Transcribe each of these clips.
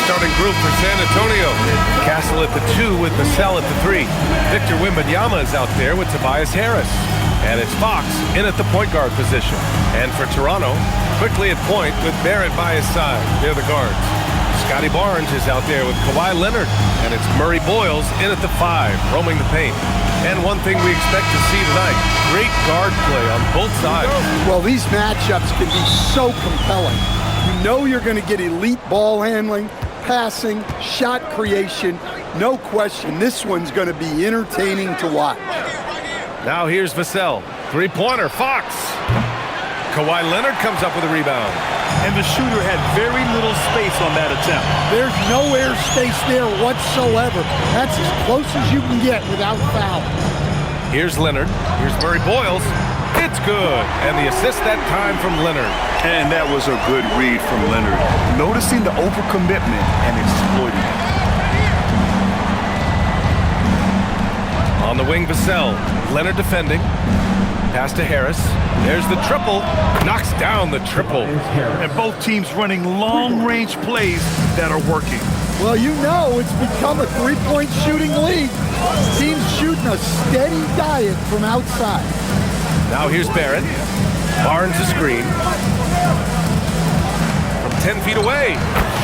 starting group for San Antonio. Castle at the 2 with Vassell at the 3. Victor Wembanyama is out there with Tobias Harris. And it's Fox in at the point guard position. And for Toronto, quickly at point with Barrett by his side. They're the guards. Scotty Barnes is out there with Kawhi Leonard. And it's Murray Boyles in at the 5, roaming the paint. And one thing we expect to see tonight, great guard play on both sides. Well, these matchups can be so compelling. You know you're going to get elite ball handling, passing, shot creation. No question, this one's going to be entertaining to watch. Now here's Vassell. Three-pointer, Fox. Kawhi Leonard comes up with a rebound. And the shooter had very little space on that attempt. There's no air space there whatsoever. That's as close as you can get without foul. Here's Leonard. Here's Murray Boyles. It's good. And the assist that time from Leonard. And that was a good read from Leonard. Noticing the overcommitment and exploiting it. On the wing, Vassell. Leonard defending. Pass to Harris. There's the triple. Knocks down the triple. And both teams running long-range plays that are working. Well, you know it's become a three-point shooting league. Teams shooting a steady diet from outside. Now here's Barrett. Barnes a screen. From 10 feet away.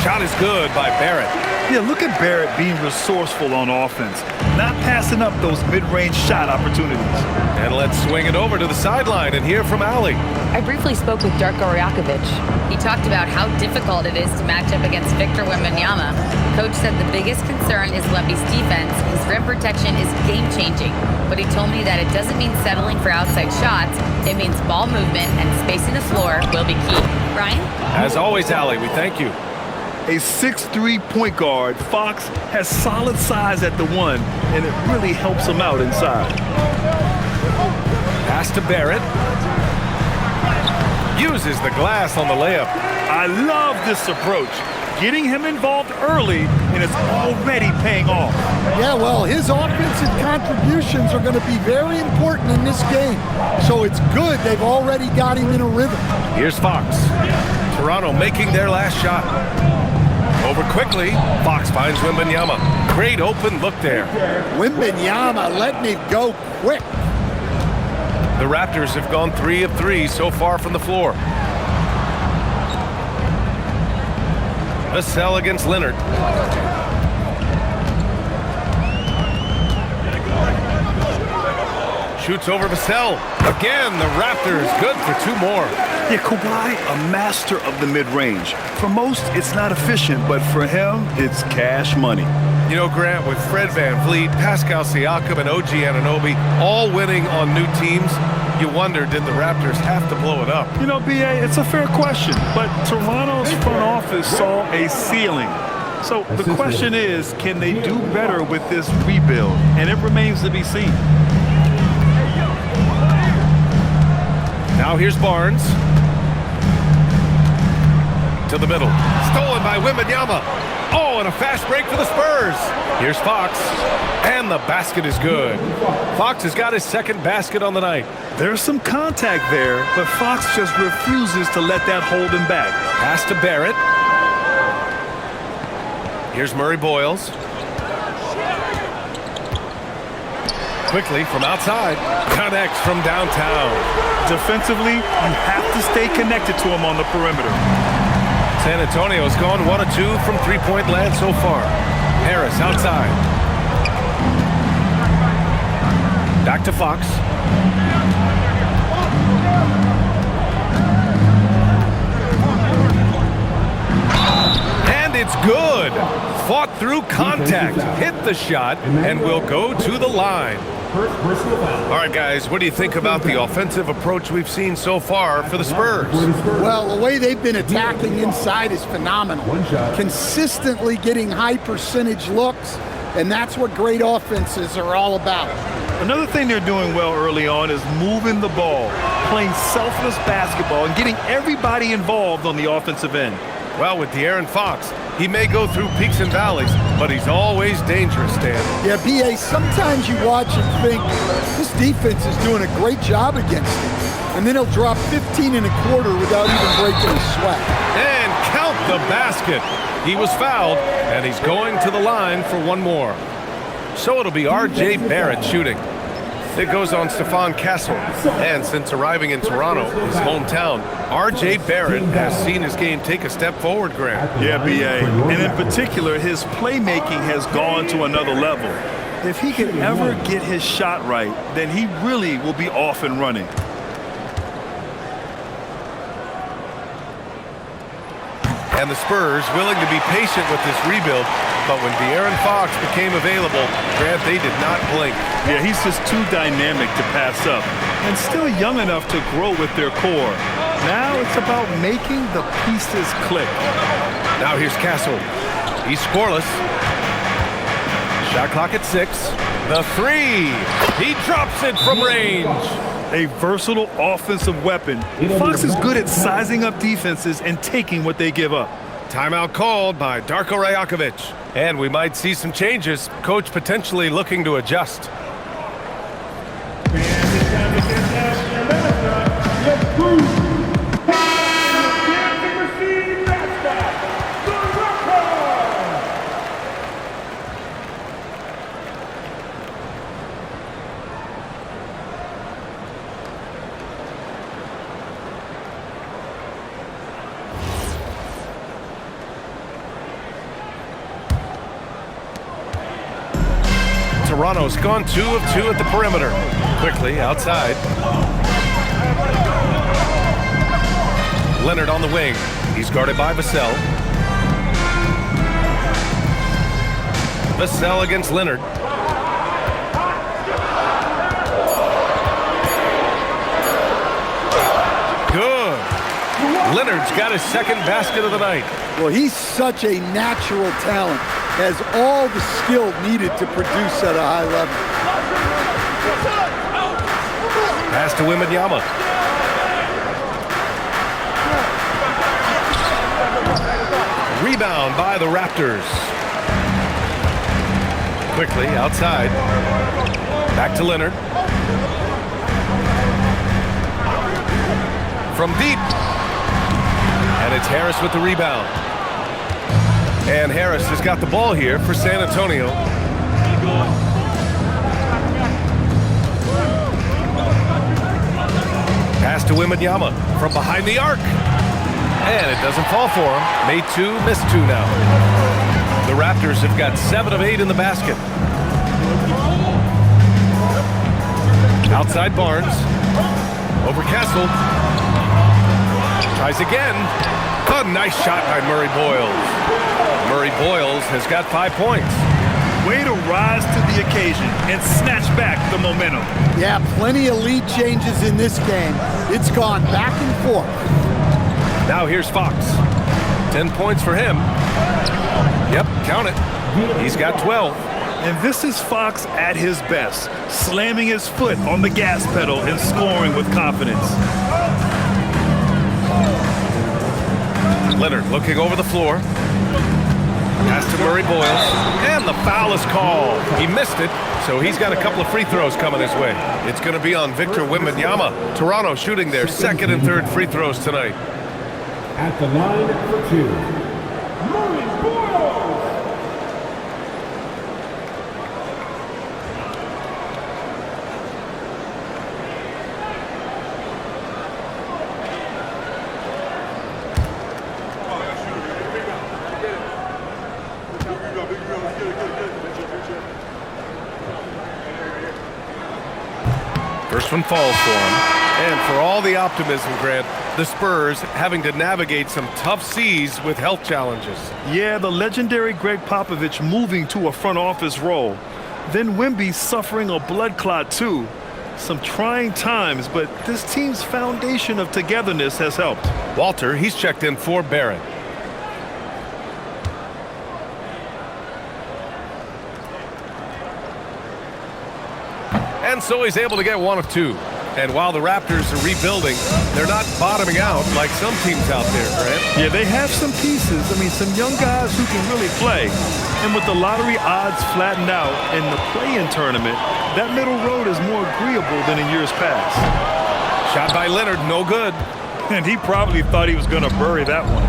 Shot is good by Barrett. Yeah, look at Barrett being resourceful on offense, not passing up those mid-range shot opportunities. And let's swing it over to the sideline and hear from Allie. I briefly spoke with Darko Rajakovic. He talked about how difficult it is to match up against Victor Wembanyama. Coach said the biggest concern is Wemby's defense. His rim protection is game-changing. But he told me that it doesn't mean settling for outside shots. It means ball movement and spacing the floor will be key. Brian? As always, Allie, we thank you. A 6'3" point guard, Fox has solid size at the 1, and it really helps him out inside. Pass to Barrett. Uses the glass on the layup. I love this approach. Getting him involved early, and it's already paying off. Yeah, well, his offensive contributions are going to be very important in this game. So it's good they've already got him in a rhythm. Here's Fox. Toronto making their last shot. Over quickly, Fox finds Wembanyama. Great open look there. Wembanyama letting it go quick. The Raptors have gone 3 of 3 so far from the floor. Vassell against Leonard. Shoots over Vassell. Again, the Raptors good for 2 more. Yeah, Kawhi, a master of the mid-range. For most, it's not efficient, but for him, it's cash money. You know, Grant, with Fred VanVleet, Pascal Siakam, and OG Anunoby all winning on new teams, you wonder, did the Raptors have to blow it up? You know, B.A., it's a fair question, but Toronto's front office saw a ceiling. So the question is, can they do better with this rebuild? And it remains to be seen. Now here's Barnes. To the middle. Stolen by Wembanyama. Oh, and a fast break for the Spurs. Here's Fox. And the basket is good. Fox has got his second basket on the night. There's some contact there, but Fox just refuses to let that hold him back. Pass to Barrett. Here's Murray Boyles. Quickly from outside. Connects from downtown. Defensively, you have to stay connected to him on the perimeter. San Antonio's gone 1 of 2 from three-point land so far. Harris outside. Back to Fox. And it's good. Fought through contact. Hit the shot and will go to the line. All right, guys, what do you think about the offensive approach we've seen so far for the Spurs? Well, the way they've been attacking inside is phenomenal. Consistently getting high percentage looks, and that's what great offenses are all about. Another thing they're doing well early on is moving the ball, playing selfless basketball, and getting everybody involved on the offensive end. Well, with De'Aaron Fox, he may go through peaks and valleys, but he's always dangerous, Dan. Yeah, B.A., sometimes you watch and think, this defense is doing a great job against him. And then he'll drop 15 and a quarter without even breaking a sweat. And count the basket. He was fouled, and he's going to the line for one more. So it'll be R.J. Barrett shooting. It goes on Stephon Castle. And since arriving in Toronto, his hometown, R.J. Barrett has seen his game take a step forward, Grant. Yeah, B.A. And in particular, his playmaking has gone to another level. If he can ever get his shot right, then he really will be off and running. And the Spurs willing to be patient with this rebuild, but when De'Aaron Fox became available, Grant, they did not blink. Yeah, he's just too dynamic to pass up, and still young enough to grow with their core. Now it's about making the pieces click. Now here's Castle. He's scoreless. Shot clock at 6. The 3. He drops it from range. A versatile offensive weapon. Fox is good at sizing up defenses and taking what they give up. Timeout called by Darko Rajakovic. And we might see some changes. Coach potentially looking to adjust. Toronto's gone 2 of 2 at the perimeter. Quickly outside. Leonard on the wing. He's guarded by Vassell. Vassell against Leonard. Good. Leonard's got his second basket of the night. Well, he's such a natural talent. Has all the skill needed to produce at a high level. Pass to Wembanyama. Rebound by the Raptors. Quickly outside. Back to Leonard. From deep. And it's Harris with the rebound. And Harris has got the ball here for San Antonio. Pass to Wembanyama from behind the arc. And it doesn't fall for him. Made 2, missed 2 now. The Raptors have got 7 of 8 in the basket. Outside Barnes. Over Castle. Tries again. A nice shot by Murray Boyles. Murray Boyles has got 5 points. Way to rise to the occasion and snatch back the momentum. Yeah, plenty of lead changes in this game. It's gone back and forth. Now here's Fox. 10 points for him. Yep, count it. He's got 12. And this is Fox at his best, slamming his foot on the gas pedal and scoring with confidence. Leonard looking over the floor. Pass to Murray Boyles. And the foul is called. He missed it, so he's got a couple of free throws coming his way. It's going to be on Victor Wembanyama. Toronto shooting their second and third free throws tonight. At the line for 2, Murray Boyles. First one falls for him. And for all the optimism, Grant, the Spurs having to navigate some tough seas with health challenges. Yeah, the legendary Greg Popovich moving to a front office role. Then Wemby suffering a blood clot too. Some trying times, but this team's foundation of togetherness has helped. Walter, he's checked in for Barrett. And so he's able to get 1 of 2. And while the Raptors are rebuilding, they're not bottoming out like some teams out there, Grant. Yeah, they have some pieces. I mean, some young guys who can really play. And with the lottery odds flattened out in the play-in tournament, that middle road is more agreeable than in years past. Shot by Leonard, no good. And he probably thought he was going to bury that one.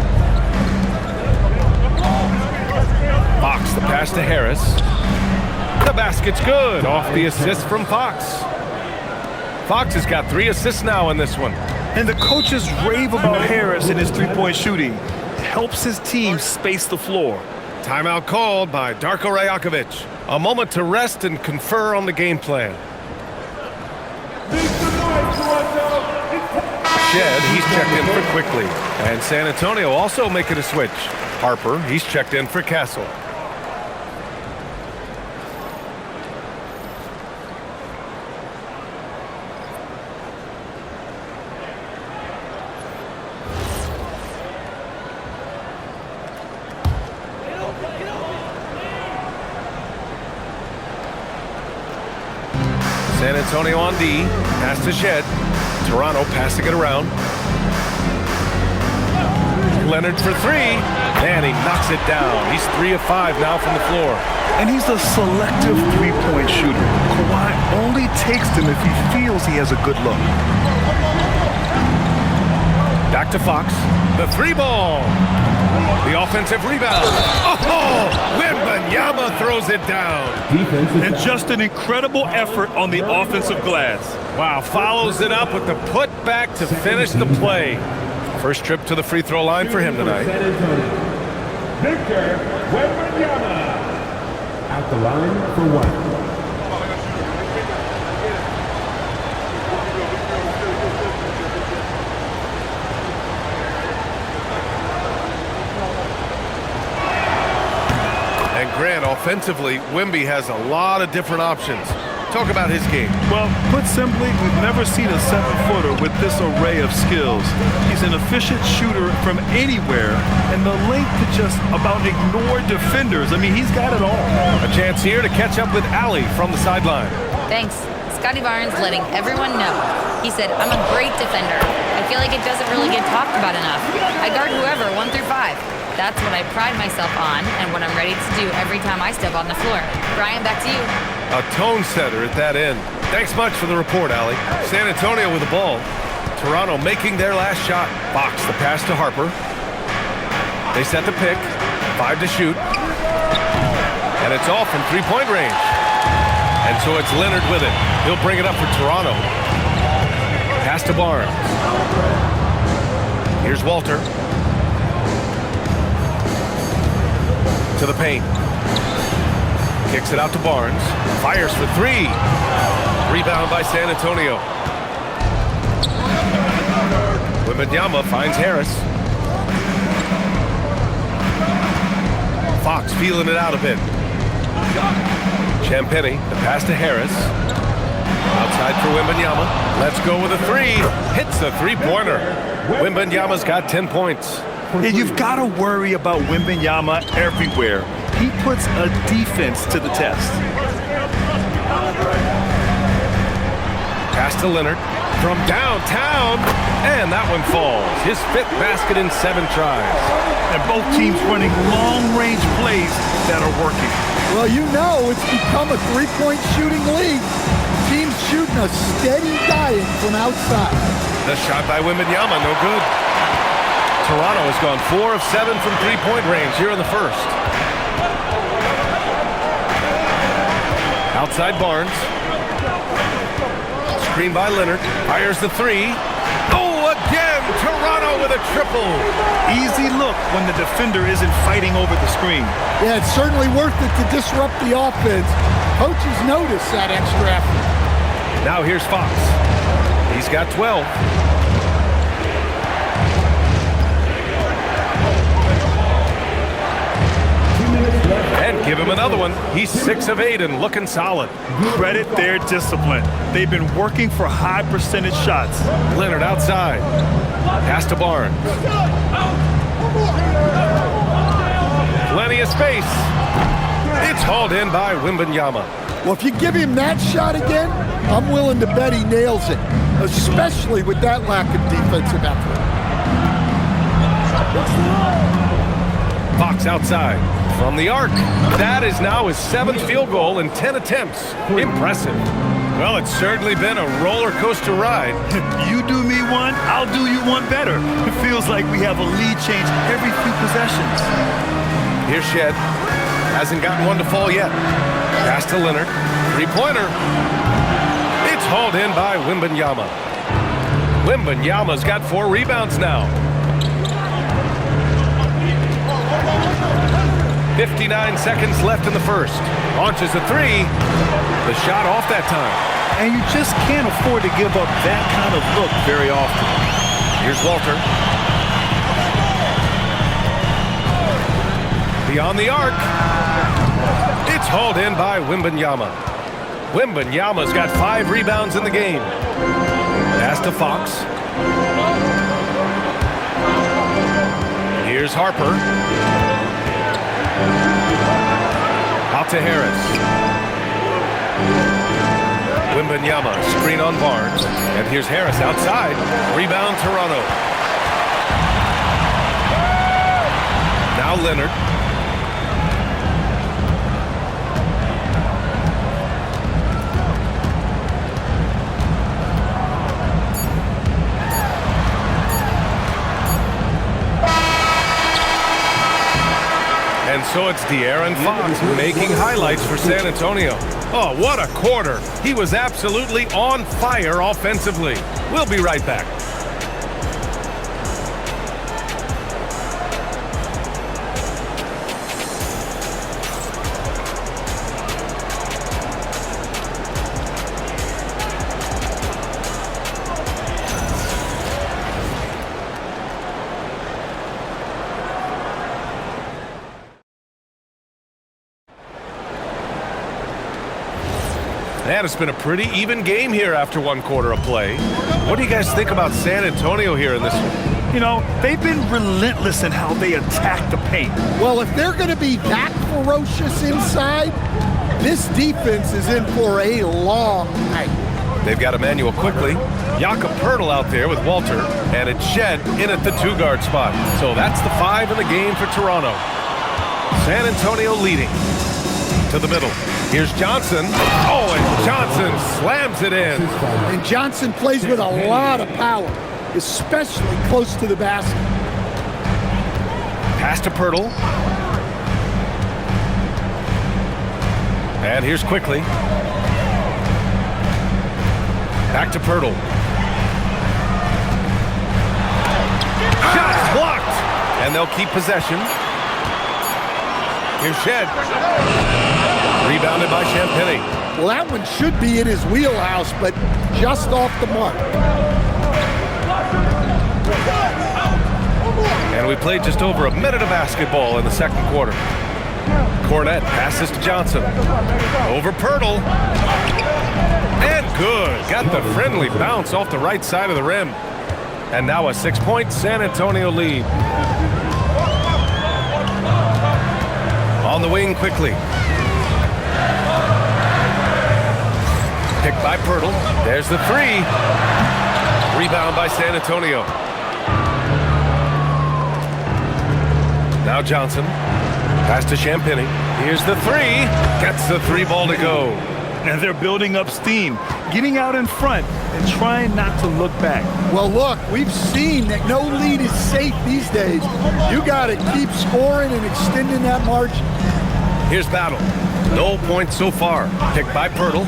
pass to Harris. The basket's good. Off the assist from Fox. Fox has got 3 assists now in this one. And the coaches rave about Harris and his three-point shooting. It helps his team space the floor. Timeout called by Darko Rajakovic. A moment to rest and confer on the game plan. Shed, he's checked in for Quickly. And San Antonio also making a switch. Harper, he's checked in for Castle. San Antonio on D, pass to Shed. Toronto passing it around. Leonard for 3, and he knocks it down. He's 3 of 5 now from the floor. And he's a selective three-point shooter. Kawhi only takes them if he feels he has a good look. Back to Fox. The 3 ball. The offensive rebound. Oh! Wembanyama throws it down. And just an incredible effort on the offensive glass. Wow, follows it up with the putback to finish the play. First trip to the free throw line for him tonight. Victor Wembanyama at the line for 1. And Grant, offensively, Wemby has a lot of different options. Talk about his game. Well, put simply, we've never seen a 7-footer with this array of skills. He's an efficient shooter from anywhere, and the length to just about ignore defenders. I mean, he's got it all. A chance here to catch up with Allie from the sideline. Thanks. Scotty Barnes letting everyone know. He said, I'm a great defender. I feel like it doesn't really get talked about enough. I guard whoever, 1 through 5. That's what I pride myself on and what I'm ready to do every time I step on the floor. Brian, back to you. A tone setter at that end. Thanks much for the report, Allie. San Antonio with the ball. Toronto making their last shot. Fox the pass to Harper. They set the pick. 5 to shoot. And it's off from 3-point range. And so it's Leonard with it. He'll bring it up for Toronto. Pass to Barnes. Here's Walter. To the paint. Kicks it out to Barnes. Fires for 3. Rebound by San Antonio. Wembanyama finds Harris. Fox feeling it out a bit. Champagny, the pass to Harris. Outside for Wembanyama. Let's go with a 3. Hits the 3-pointer. Wembanyama's got 10 points. And you've got to worry about Wembanyama everywhere. He puts a defense to the test. Pass to Leonard from downtown, and that one falls. His 5th basket in 7 tries. And both teams running long-range plays that are working. Well, you know it's become a 3-point shooting league. Teams shooting a steady diet from outside. The shot by Wembanyama, no good. Toronto has gone 4 of 7 from 3-point range here in the first. Outside Barnes. Screen by Leonard. Fires the 3. Oh, again! Toronto with a triple. Easy look when the defender isn't fighting over the screen. Yeah, it's certainly worth it to disrupt the offense. Coaches notice that extra effort. Now here's Fox. He's got 12. And give him another one. He's 6 of 8 and looking solid. Credit their discipline. They've been working for high percentage shots. Leonard outside. Pass to Barnes. Plenty of space. It's hauled in by Wembanyama. Well, if you give him that shot again, I'm willing to bet he nails it, especially with that lack of defensive effort. Fox outside. From the arc. That is now his 7th field goal in 10 attempts. Impressive. Well, it's certainly been a roller coaster ride. You do me one, I'll do you one better. It feels like we have a lead change every few possessions. Here's Shed. Hasn't gotten one to fall yet. Pass to Leonard. Three-pointer. It's hauled in by Wembanyama. Wembanyama's got 4 rebounds now. 59 seconds left in the first. Launches a three. The shot off that time. And you just can't afford to give up that kind of look very often. Here's Walter. Beyond the arc. It's hauled in by Wembanyama. Wembanyama's got 5 rebounds in the game. Pass to Fox. Here's Harper. Out to Harris. Wembanyama, screen on Barnes. And here's Harris outside. Rebound Toronto. Now Leonard. And so it's De'Aaron Fox making highlights for San Antonio. Oh, what a quarter. He was absolutely on fire offensively. We'll be right back. Man, it's been a pretty even game here after 1 quarter of play. What do you guys think about San Antonio here in this one? You know, they've been relentless in how they attack the paint. Well, if they're going to be that ferocious inside, this defense is in for a long night. They've got Emmanuel quickly. Jakob Poeltl out there with Walter. And it's Shed in at the 2-guard spot. So that's the 5 in the game for Toronto. San Antonio leading. To the middle. Here's Johnson. Oh, and Johnson slams it in. And Johnson plays with a lot of power, especially close to the basket. Pass to Poeltl. And here's quickly. Back to Poeltl. Shots blocked. And they'll keep possession. Here's Shed. Rebounded by Champagny. Well, that one should be in his wheelhouse, but just off the mark. And we played just over a minute of basketball in the second quarter. Cornette passes to Johnson. Over Poeltl. And good. Got the friendly bounce off the right side of the rim. And now a 6-point San Antonio lead. On the wing quickly. Picked by Poeltl. There's the 3. Rebound by San Antonio. Now Johnson. Pass to Champagny. Here's the 3. Gets the 3 ball to go. And they're building up steam, getting out in front and trying not to look back. Well, look, we've seen that no lead is safe these days. You got to keep scoring and extending that margin. Here's Battle. No points so far. Picked by Poeltl.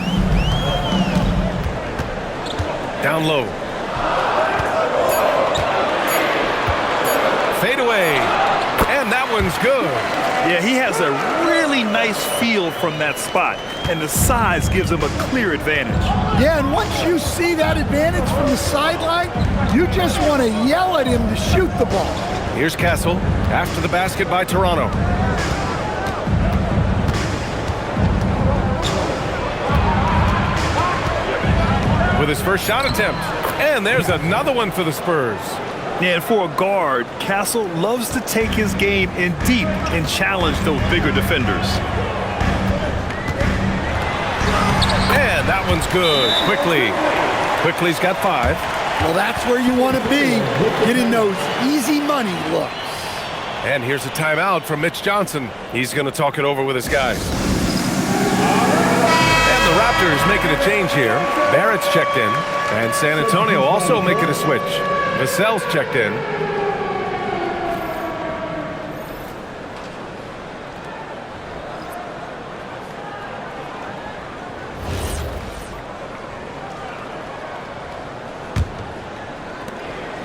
Down low. Fade away. And that one's good. Yeah, he has a really nice feel from that spot, and the size gives him a clear advantage. Yeah, and once you see that advantage from the sideline, you just want to yell at him to shoot the ball. Here's Castle after the basket by Toronto. With his first shot attempt. And there's another one for the Spurs. Yeah, and for a guard, Castle loves to take his game in deep and challenge those bigger defenders. And that one's good. Quickly's got 5. Well, that's where you want to be, getting those easy money looks. And here's a timeout from Mitch Johnson. He's going to talk it over with his guys. And the Raptors making a change here. Barrett's checked in. And San Antonio also making a switch. Vassell's checked in.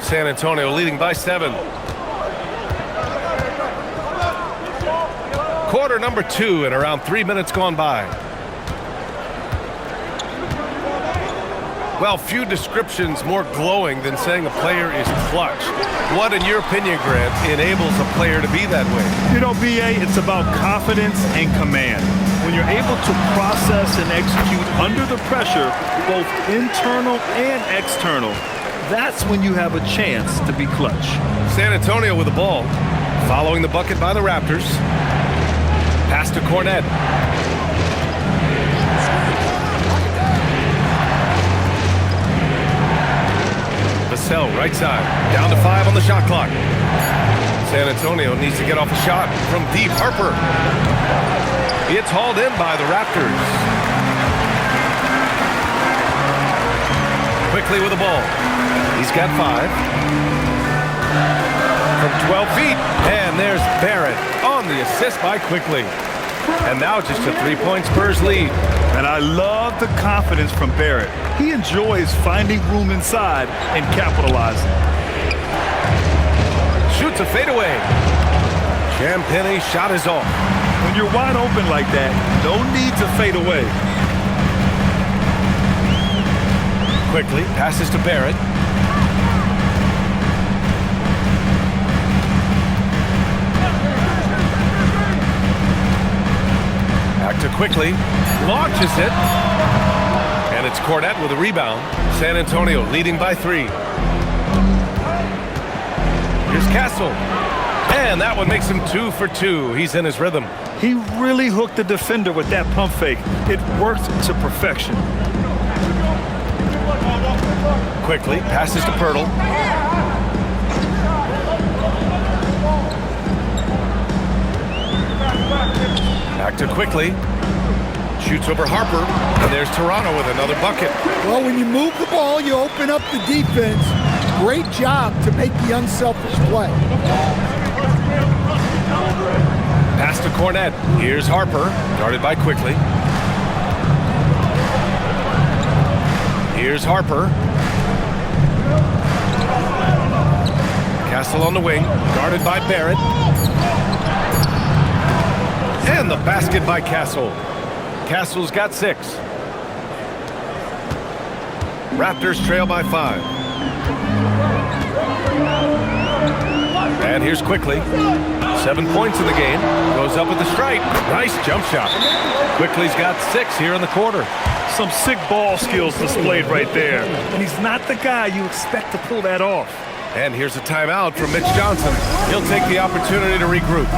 San Antonio leading by 7. Quarter number 2 and around 3 minutes gone by. Well, few descriptions more glowing than saying a player is clutch. What, in your opinion, Grant, enables a player to be that way? You know, BA, it's about confidence and command. When you're able to process and execute under the pressure, both internal and external, that's when you have a chance to be clutch. San Antonio with the ball, following the bucket by the Raptors. Pass to Cornette. Vassell, right side, down to 5 on the shot clock. San Antonio needs to get off a shot from deep. Harper. It's hauled in by the Raptors. Quickly with the ball. He's got 5. From 12 feet. And there's Barrett on the assist by Quickly. And now just a 3-point Spurs lead. And I love the confidence from Barrett. He enjoys finding room inside and capitalizing. Shoots a fadeaway. Champagne's shot is off. When you're wide open like that, no need to fade away. Quickly passes to Barrett. Back to Quickly. Launches it. And it's Cornette with a rebound. San Antonio leading by 3. Here's Castle. And that one makes him 2 for 2. He's in his rhythm. He really hooked the defender with that pump fake. It worked to perfection. Quickly passes to Pirtle. Back to Quickly. Shoots over Harper. And there's Toronto with another bucket. Well, when you move the ball, you open up the defense. Great job to make the unselfish play. Pass to Cornette. Here's Harper. Guarded by Quickly. Here's Harper. Castle on the wing. Guarded by Barrett. And the basket by Castle. Castle's got 6. Raptors trail by 5. And here's Quickly. 7 points in the game. Goes up with the strike. Nice jump shot. Quickly's got 6 here in the quarter. Some sick ball skills displayed right there. And he's not the guy you expect to pull that off. And here's a timeout from Mitch Johnson. He'll take the opportunity to regroup.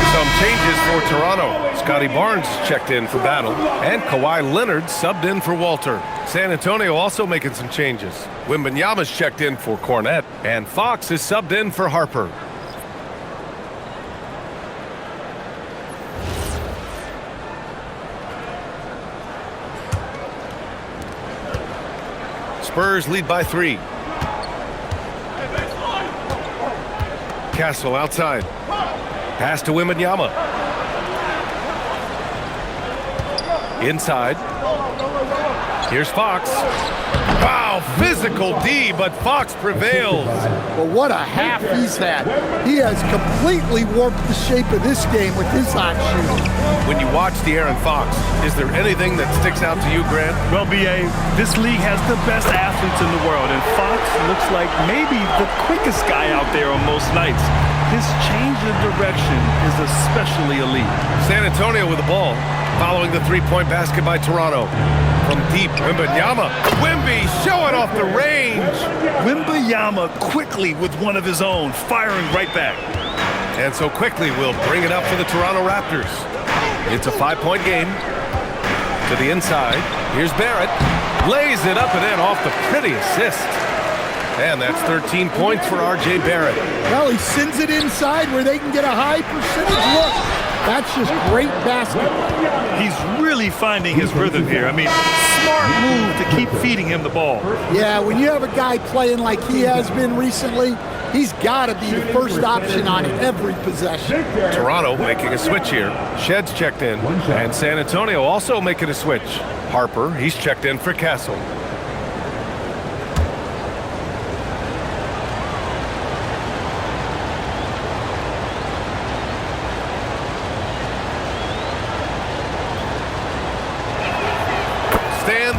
Some changes for Toronto. Scotty Barnes checked in for Battle, and Kawhi Leonard subbed in for Walter. San Antonio also making some changes. Wembanyama's checked in for Cornette, and Fox is subbed in for Harper. Spurs lead by 3. Castle outside. Pass to Wembanyama. Inside. Here's Fox. Wow, physical D, but Fox prevails. Well, what a half he's had. He has completely warped the shape of this game with his hot shooting. When you watch De'Aaron Fox, is there anything that sticks out to you, Grant? Well, BA, this league has the best athletes in the world, and Fox looks like maybe the quickest guy out there on most nights. His change of direction is especially elite. San Antonio with the ball, following the 3-point basket by Toronto. From deep, Wembanyama. Wemby showing off the range. Wembanyama quickly with one of his own, firing right back. And so Quickly will bring it up for the Toronto Raptors. It's a 5-point game. To the inside. Here's Barrett. Lays it up and in off the pretty assist. And that's 13 points for R.J. Barrett. Well, he sends it inside where they can get a high percentage look. That's just great basketball. He's really finding his rhythm here. I mean, smart move to keep feeding him the ball. Yeah, when you have a guy playing like he has been recently, he's got to be the first option on every possession. Toronto making a switch here. Shed's checked in. And San Antonio also making a switch. Harper, he's checked in for Castle.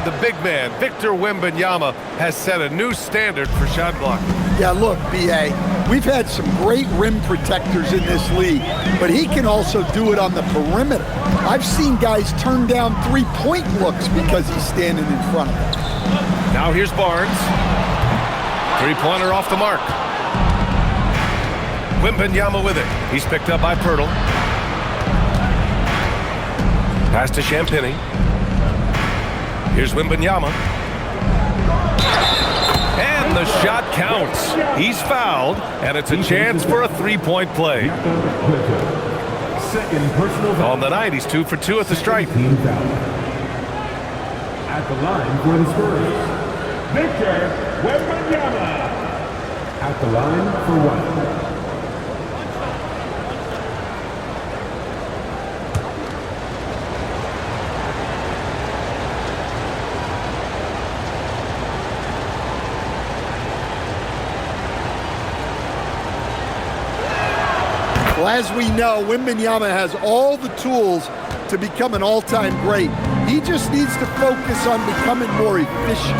The big man, Victor Wembanyama, has set a new standard for shot blocking. Yeah, look, B.A., we've had some great rim protectors in this league, but he can also do it on the perimeter. I've seen guys turn down three-point looks because he's standing in front of them. Now here's Barnes. Three-pointer off the mark. Wembanyama with it. He's picked up by Pirtle. Pass to Champagny. Here's Wembanyama. And the shot counts. He's fouled, and it's a chance for a three-point play. Second personal foul. On the night, he's 2 for 2 at the stripe. Team foul. At the line for the Spurs, Victor Wembanyama. At the line for one. Well, as we know, Wembanyama has all the tools to become an all-time great. He just needs to focus on becoming more efficient.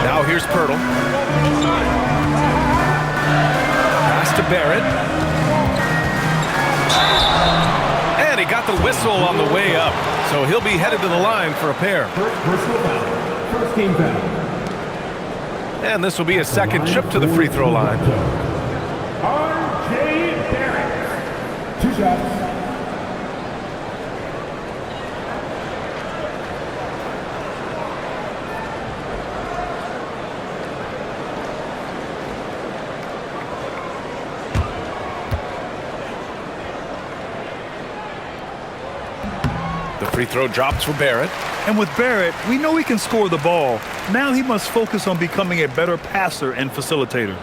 Now here's Pirtle. Pass to Barrett. And he got the whistle on the way up, so he'll be headed to the line for a pair. First personal foul. First team foul. And this will be a second trip to the free throw line. R.J. Barrett. 2 shots. The free throw drops for Barrett. And with Barrett, we know he can score the ball. Now he must focus on becoming a better passer and facilitator.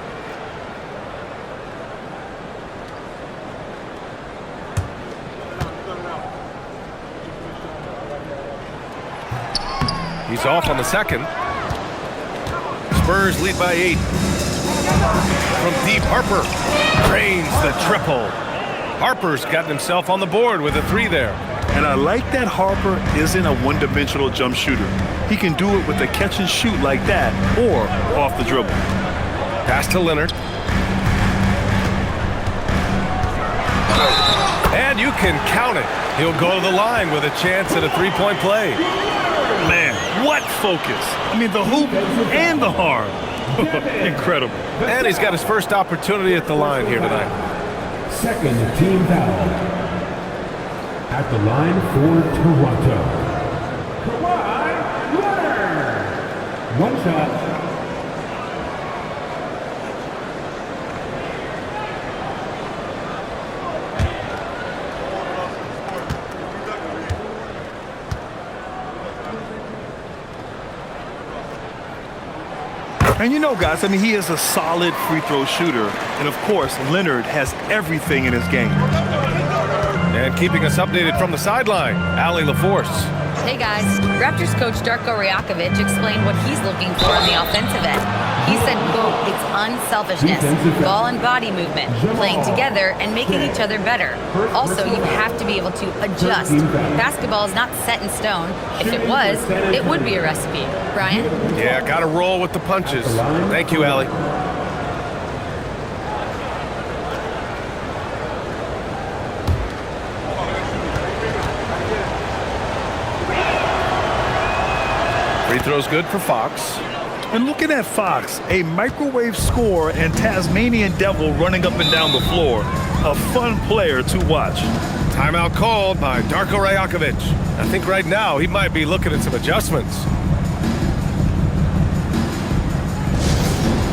He's off on the second. Spurs lead by 8. From deep, Harper drains the triple. Harper's gotten himself on the board with a 3 there. And I like that Harper isn't a one-dimensional jump shooter. He can do it with a catch and shoot like that or off the dribble. Pass to Leonard. And you can count it. He'll go to the line with a chance at a three-point play. Man, what focus. I mean, the hoop and the harm. Incredible. And he's got his first opportunity at the line here tonight. Second team foul. At the line for Toronto, Kawhi Leonard. 1 shot. And you know, guys, I mean, he is a solid free throw shooter. And, of course, Leonard has everything in his game. And keeping us updated from the sideline, Allie LaForce. Hey guys, Raptors coach Darko Rajakovic explained what he's looking for in the offensive end. He said, quote, it's unselfishness, ball and body movement, playing together and making each other better. Also, you have to be able to adjust. Basketball is not set in stone. If it was, it would be a recipe. Brian? Yeah, got to roll with the punches. Thank you, Allie. Free throw's good for Fox. And looking at Fox, a microwave scorer and Tasmanian devil running up and down the floor. A fun player to watch. Timeout called by Darko Rajakovic. I think right now he might be looking at some adjustments.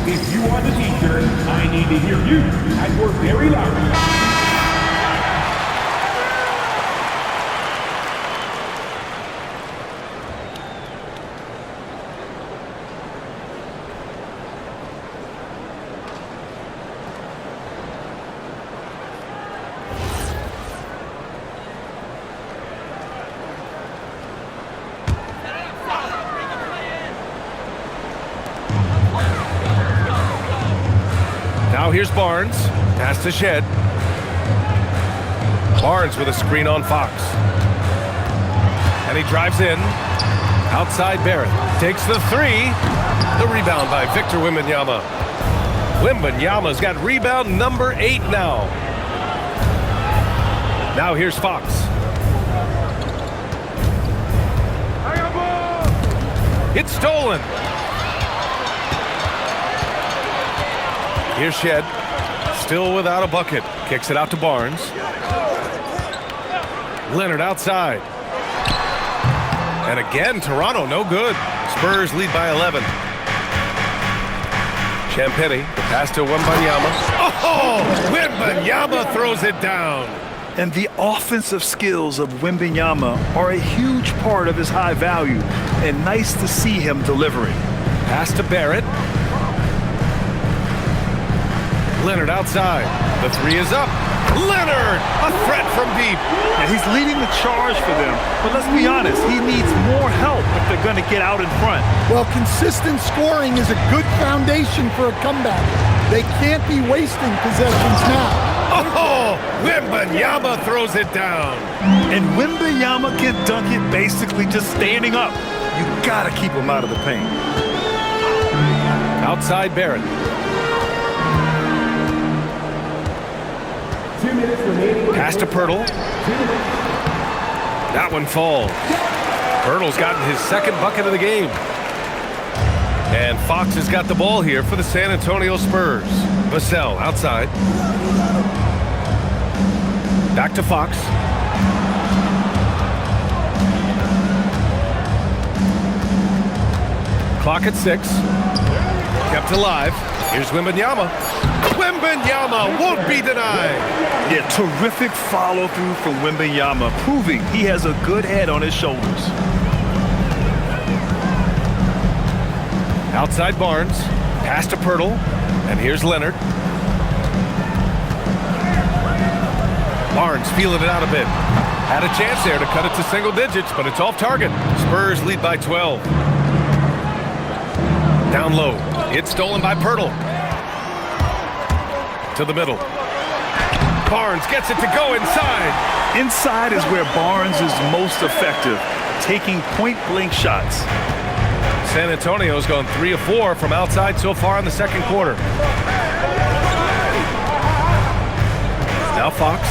If you are the teacher, I need to hear you at your very loudest. Now here's Barnes. Pass to Shed. Barnes with a screen on Fox. And he drives in. Outside Barrett takes the three. The rebound by Victor Wembanyama. Wembanyama's got rebound number 8 now. Now here's Fox. It's stolen. Here's Shed. Still without a bucket. Kicks it out to Barnes. Leonard outside. And again, Toronto no good. Spurs lead by 11. Champagny, the pass to Wembanyama. Oh, Wembanyama throws it down. And the offensive skills of Wembanyama are a huge part of his high value, and nice to see him delivering. Pass to Barrett. Leonard outside. The three is up. Leonard, a threat from deep. And he's leading the charge for them. But let's be honest, he needs more help if they're going to get out in front. Well, consistent scoring is a good foundation for a comeback. They can't be wasting possessions now. Oh, Wembanyama throws it down. And Wembanyama can dunk it basically just standing up. You gotta keep him out of the paint. Outside Barrett. 2 minutes remaining. Pass to Pirtle. That one falls. Pirtle's gotten his second bucket of the game. And Fox has got the ball here for the San Antonio Spurs. Vassell outside. Back to Fox. Clock at 6. Kept alive. Here's Wembanyama. Wembanyama won't be denied. Yeah, terrific follow-through from Wembanyama, proving he has a good head on his shoulders. Outside Barnes. Pass to Pirtle. And here's Leonard. Barnes feeling it out a bit. Had a chance there to cut it to single digits, but it's off target. Spurs lead by 12. Down low. It's stolen by Pirtle. To the middle. Barnes gets it to go inside. Inside is where Barnes is most effective, taking point-blank shots. San Antonio's gone 3 of 4 from outside so far in the second quarter. Now Fox,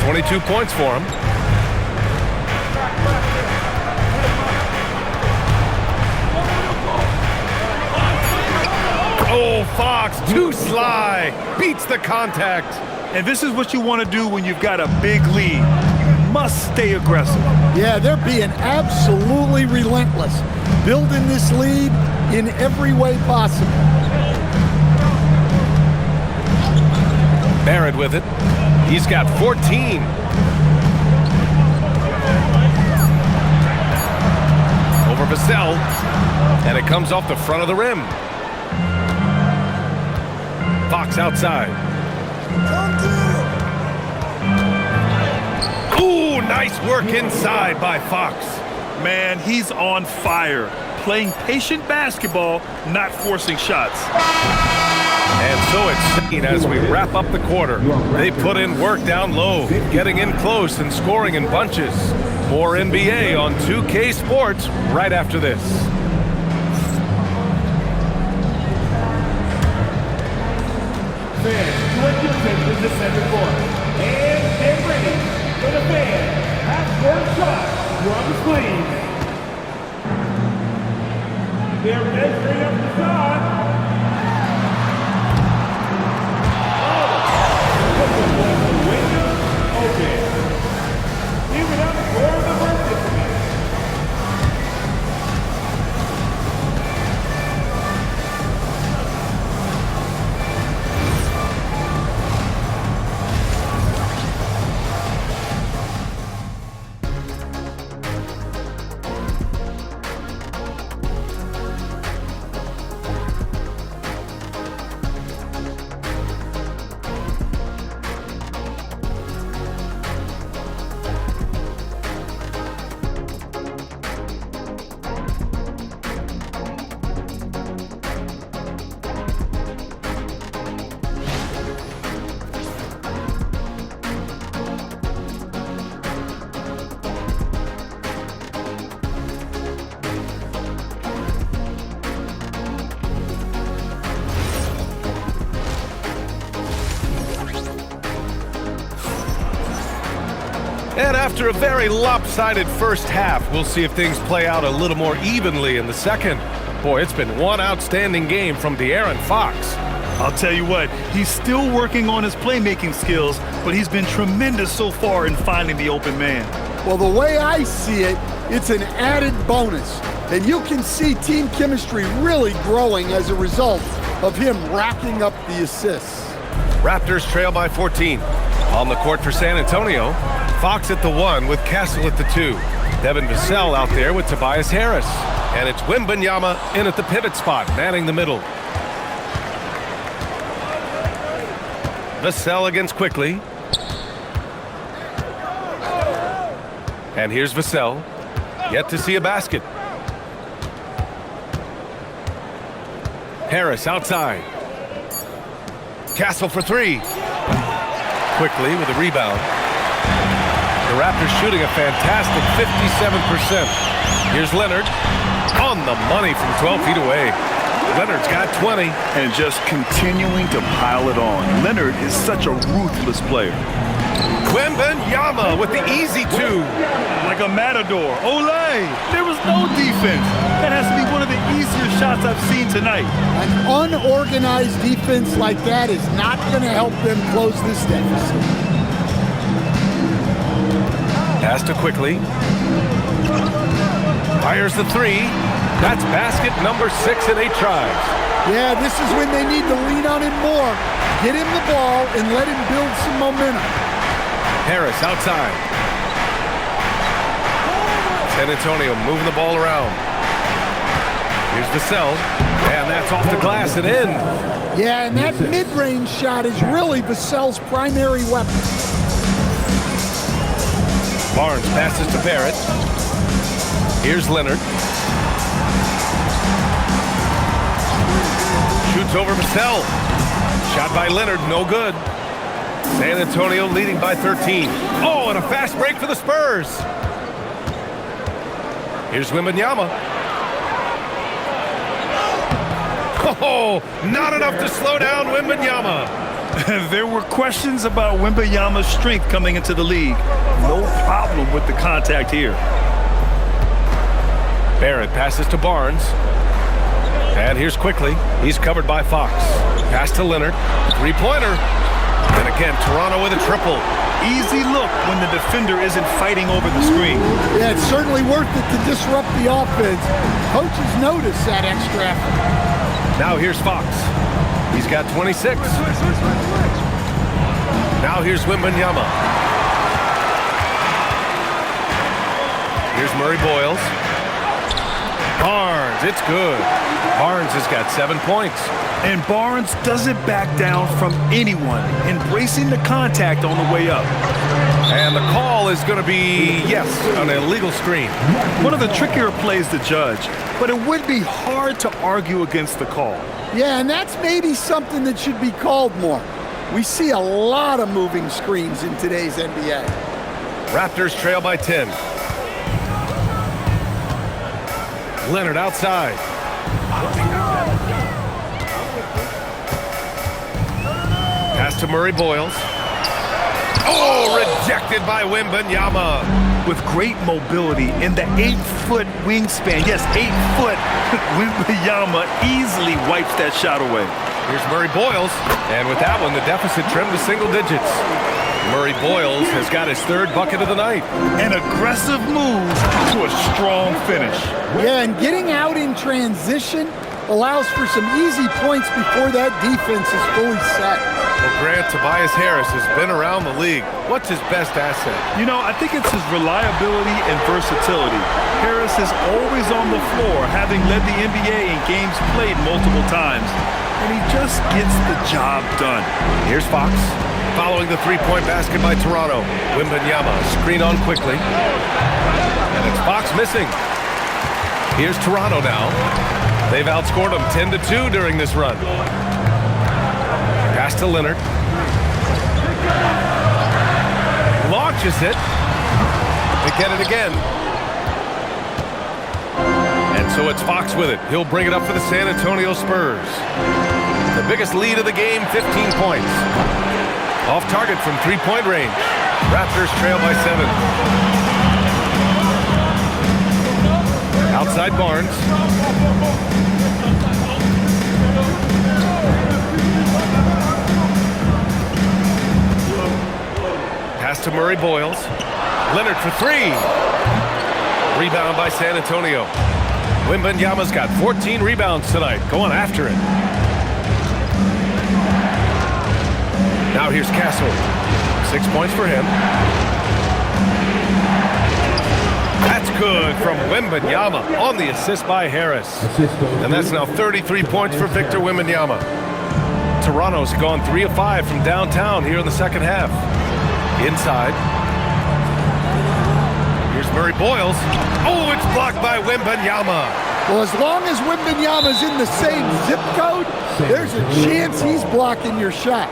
22 points for him. Oh, Fox, too sly, beats the contact. And this is what you want to do when you've got a big lead. You must stay aggressive. Yeah, they're being absolutely relentless, building this lead in every way possible. Barrett with it. He's got 14. Over Vassell. And it comes off the front of the rim. Fox outside. Ooh, nice work inside by Fox. Man, he's on fire. Playing patient basketball, not forcing shots. And so it's seen as we wrap up the quarter. They put in work down low, getting in close and scoring in bunches. More NBA on 2K Sports right after this. Fans, direct your attention to center court. And get ready for the fan half-court shot. Drop the sleeves. They're measuring up the shot. Okay. Give it up for the participants. And after a very lopsided first half, we'll see if things play out a little more evenly in the second. Boy, it's been one outstanding game from De'Aaron Fox. I'll tell you what, he's still working on his playmaking skills, but he's been tremendous so far in finding the open man. Well, the way I see it, it's an added bonus. And you can see team chemistry really growing as a result of him racking up the assists. Raptors trail by 14. On the court for San Antonio, Fox at the 1 with Castle at the 2. Devin Vassell out there with Tobias Harris. And it's Wembanyama in at the pivot spot, manning the middle. Vassell against Quickly. And here's Vassell. Yet to see a basket. Harris outside. Castle for 3. Quickly with a rebound. The Raptors shooting a fantastic 57%. Here's Leonard. On the money from 12 feet away. Leonard's got 20. And just continuing to pile it on. Leonard is such a ruthless player. Wembanyama with the easy 2. Like a matador. Olay! There was no defense. That has to be one of the easier shots I've seen tonight. An unorganized defense like that is not going to help them close this deficit. Pass to Quickly. Fires the 3. That's basket number 6 in 8 tries. Yeah, this is when they need to lean on him more. Get him the ball and let him build some momentum. Harris outside. San Antonio moving the ball around. Here's Vassell, and that's off the glass and in. Yeah, and that mid-range shot is really Vassell's primary weapon. Barnes passes to Barrett. Here's Leonard. Shoots over Vassell. Shot by Leonard, no good. San Antonio leading by 13. Oh, and a fast break for the Spurs. Here's Wembanyama. Oh, not enough to slow down Wembanyama. There were questions about Wembanyama's strength coming into the league. No problem with the contact here. Barrett passes to Barnes. And here's Quickly. He's covered by Fox. Pass to Leonard. Three-pointer. And again, Toronto with a triple. Easy look when the defender isn't fighting over the screen. Yeah, it's certainly worth it to disrupt the offense. Coaches notice that extra effort. Now here's Fox. He's got 26. Now here's Wembanyama. Here's Murray Boyles. Barnes, it's good. Barnes has got 7 points. And Barnes doesn't back down from anyone, embracing the contact on the way up. And the call is going to be, yes, an illegal screen. One of the trickier plays to judge, but it would be hard to argue against the call. Yeah, and that's maybe something that should be called more. We see a lot of moving screens in today's NBA. Raptors trail by 10. Leonard outside. Pass to Murray Boyles. Oh, rejected by Wembanyama. With great mobility in the 8-foot wingspan. Yes, 8 foot. Wembanyama easily wipes that shot away. Here's Murray Boyles. And with that one, the deficit trimmed to single digits. Murray Boyles has got his 3rd bucket of the night. An aggressive move to a strong finish. Yeah, and getting out in transition allows for some easy points before that defense is fully set. Well, Grant, Tobias Harris has been around the league. What's his best asset? You know, I think it's his reliability and versatility. Harris is always on the floor, having led the NBA in games played multiple times. And he just gets the job done. Here's Fox. Following the 3-point basket by Toronto. Wembanyama screen on Quickly. And it's Fox missing. Here's Toronto now. They've outscored them 10-2 during this run. Pass to Leonard. Launches it. They get it again. And so it's Fox with it. He'll bring it up for the San Antonio Spurs. The biggest lead of the game, 15 points. Off target from 3-point range. Raptors trail by 7. Outside Barnes. Pass to Murray Boyles. Leonard for 3. Rebound by San Antonio. Wembanyama's got 14 rebounds tonight. Going after it. Now here's Castle. 6 points for him. That's good from Wembanyama on the assist by Harris. And that's now 33 points for Victor Wembanyama. Toronto's gone 3 of 5 from downtown here in the second half. Inside. Here's Murray Boyles. Oh, it's blocked by Wembanyama. Well, as long as Wembanyama's in the same zip code, there's a chance he's blocking your shot.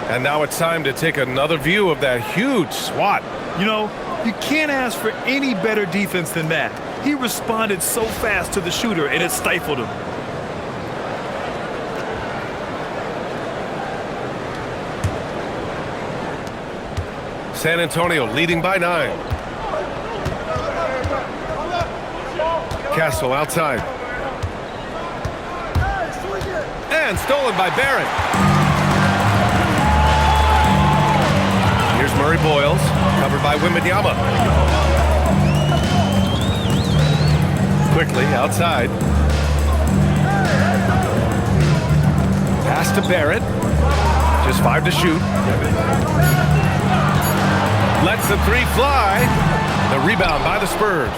And now it's time to take another view of that huge swat. You know, you can't ask for any better defense than that. He responded so fast to the shooter, and it stifled him. San Antonio leading by 9. Castle outside. And stolen by Barrett. Here's Murray Boyles, covered by Wembanyama. Quickly outside. Pass to Barrett. Just 5 to shoot. Lets the 3 fly. The rebound by the Spurs.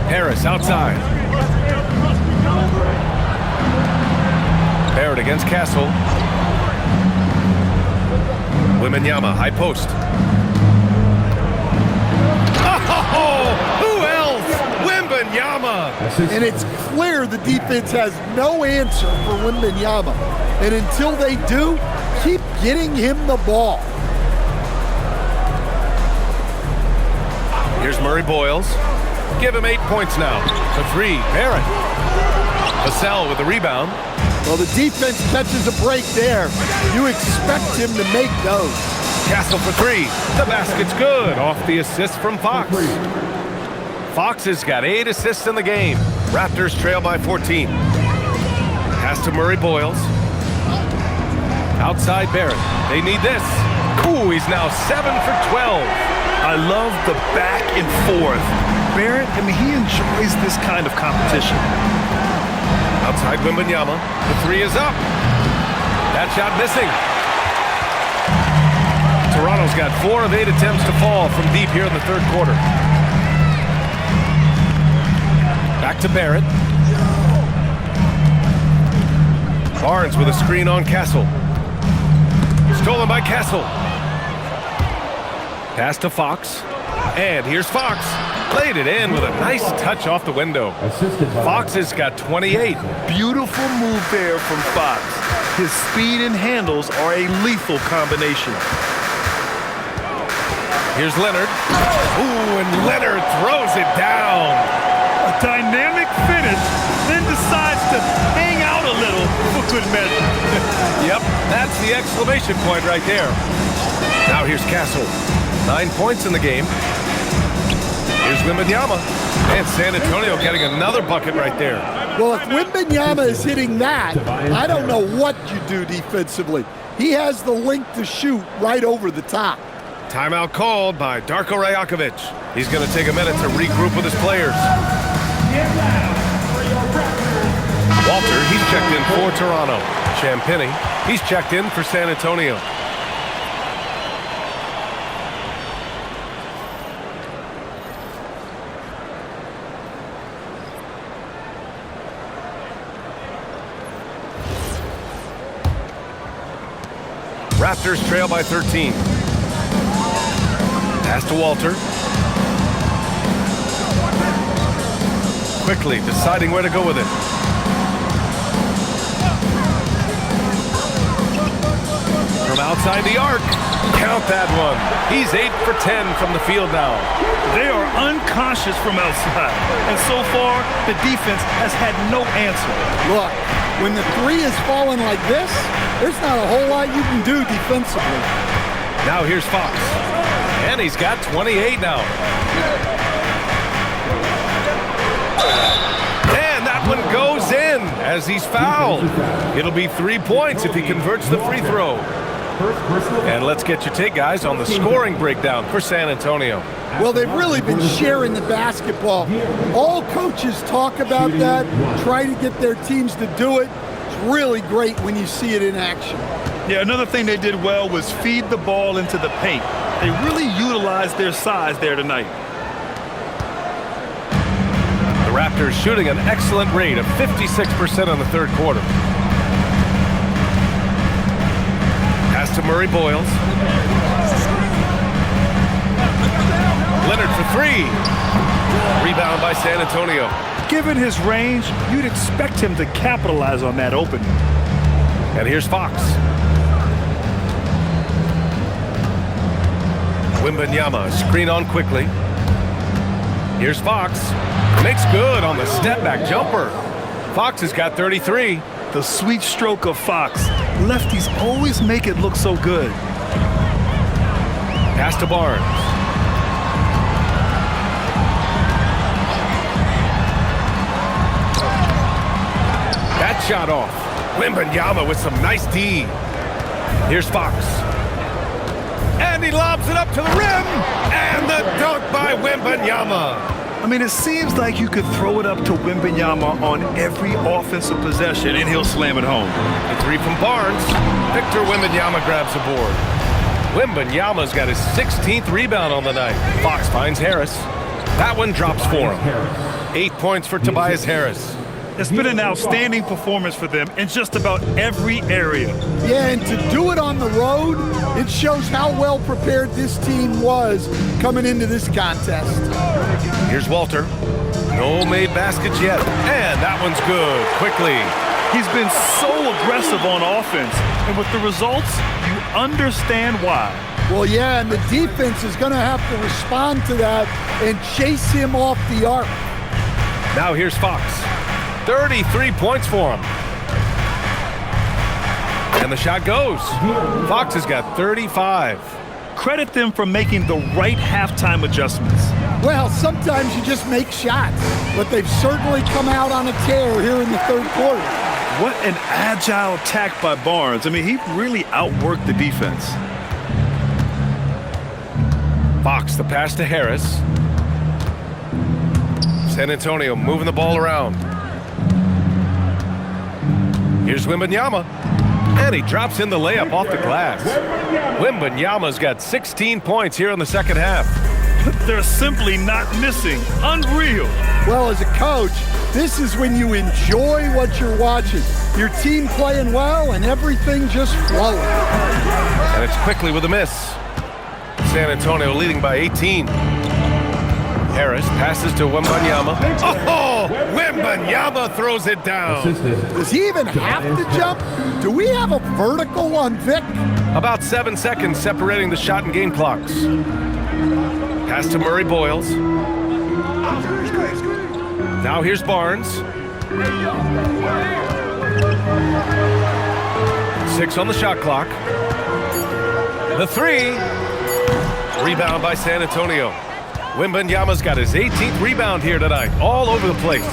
Harris outside. Barrett against Castle. Wembanyama, high post. Oh, who else? Wembanyama. And it's clear the defense has no answer for Wembanyama. And until they do, keep getting him the ball. Here's Murray Boyles. Give him 8 points now. For 3, Barrett. Vassell with the rebound. Well, the defense catches a break there. You expect him to make those. Castle for 3. The basket's good. Off the assist from Fox. Fox has got 8 assists in the game. Raptors trail by 14. Pass to Murray Boyles. Outside Barrett. They need this. Ooh, he's now 7 for 12. I love the back and forth. Barrett, I mean, he enjoys this kind of competition. Outside Wembanyama. The 3 is up. That shot missing. Toronto's got 4 of 8 attempts to fall from deep here in the third quarter. Back to Barrett. Barnes with a screen on Castle. Stolen by Castle. Pass to Fox. And here's Fox. Played it in with a nice touch off the window. Fox has got 28. Beautiful move there from Fox. His speed and handles are a lethal combination. Here's Leonard. Ooh, and Leonard throws it down. A dynamic finish, then decides to hang out a little for good measure. Yep, that's the exclamation point right there. Now here's Castle. 9 points in the game. Here's Wembanyama. And San Antonio getting another bucket right there. Well, if Wembanyama is hitting that, I don't know what you do defensively. He has the length to shoot right over the top. Timeout called by Darko Rajakovic. He's going to take a minute to regroup with his players. Walter, he's checked in for Toronto. Champagny, he's checked in for San Antonio. Raptors trail by 13. Pass to Walter. Quickly deciding where to go with it. From outside the arc. Count that one. He's 8 for 10 from the field now. They are unconscious from outside. And so far, the defense has had no answer. Look, when the 3 is falling like this, there's not a whole lot you can do defensively. Now here's Fox. And he's got 28 now. And that one goes in as he's fouled. It'll be 3 points if he converts the free throw. And let's get your take, guys, on the scoring breakdown for San Antonio. Well, they've really been sharing the basketball. All coaches talk about that, try to get their teams to do it. It's really great when you see it in action. Yeah, another thing they did well was feed the ball into the paint. They really utilized their size there tonight. The Raptors shooting an excellent rate of 56% in the third quarter. Pass to Murray Boyles. Leonard for three. Rebound by San Antonio. Given his range, you'd expect him to capitalize on that opening. And here's Fox. Wembanyama, screen on quickly. Here's Fox. Makes good on the step-back jumper. Fox has got 33. The sweet stroke of Fox. Lefties always make it look so good. Pass to Barnes. That shot off. Wembanyama with some nice D. Here's Fox. And he lobs it up to the rim. And the dunk by Wembanyama. I mean, it seems like you could throw it up to Wembanyama on every offensive possession, and he'll slam it home. The three from Barnes. Victor Wembanyama grabs the board. Wembanyama's got his 16th rebound on the night. Fox finds Harris. That one drops for him. 8 points for Tobias Harris. It's been an outstanding performance for them in just about every area. Yeah, and to do it on the road, it shows how well prepared this team was coming into this contest. Here's Walter. No made baskets yet. And that one's good. Quickly. He's been so aggressive on offense, and with the results, you understand why. Well, yeah, and the defense is going to have to respond to that and chase him off the arc. Now here's Fox. 33 points for him. And the shot goes. Fox has got 35. Credit them for making the right halftime adjustments. Well, sometimes you just make shots, but they've certainly come out on a tear here in the third quarter. What an agile attack by Barnes. I mean, he really outworked the defense. Fox, the pass to Harris. San Antonio moving the ball around. Here's Wembanyama. And he drops in the layup off the glass. Wembanyama's got 16 points here in the second half. They're simply not missing. Unreal. Well, as a coach, this is when you enjoy what you're watching. Your team playing well and everything just flowing. And it's quickly with a miss. San Antonio leading by 18. Harris passes to Wembanyama. Oh, Wembanyama throws it down. Does he even have to jump? Do we have a vertical on Vic? About 7 seconds separating the shot and game clocks. Pass to Murray Boyles. Now here's Barnes. 6 on the shot clock. The three. Rebound by San Antonio. Wembanyama's got his 18th rebound here tonight, all over the place.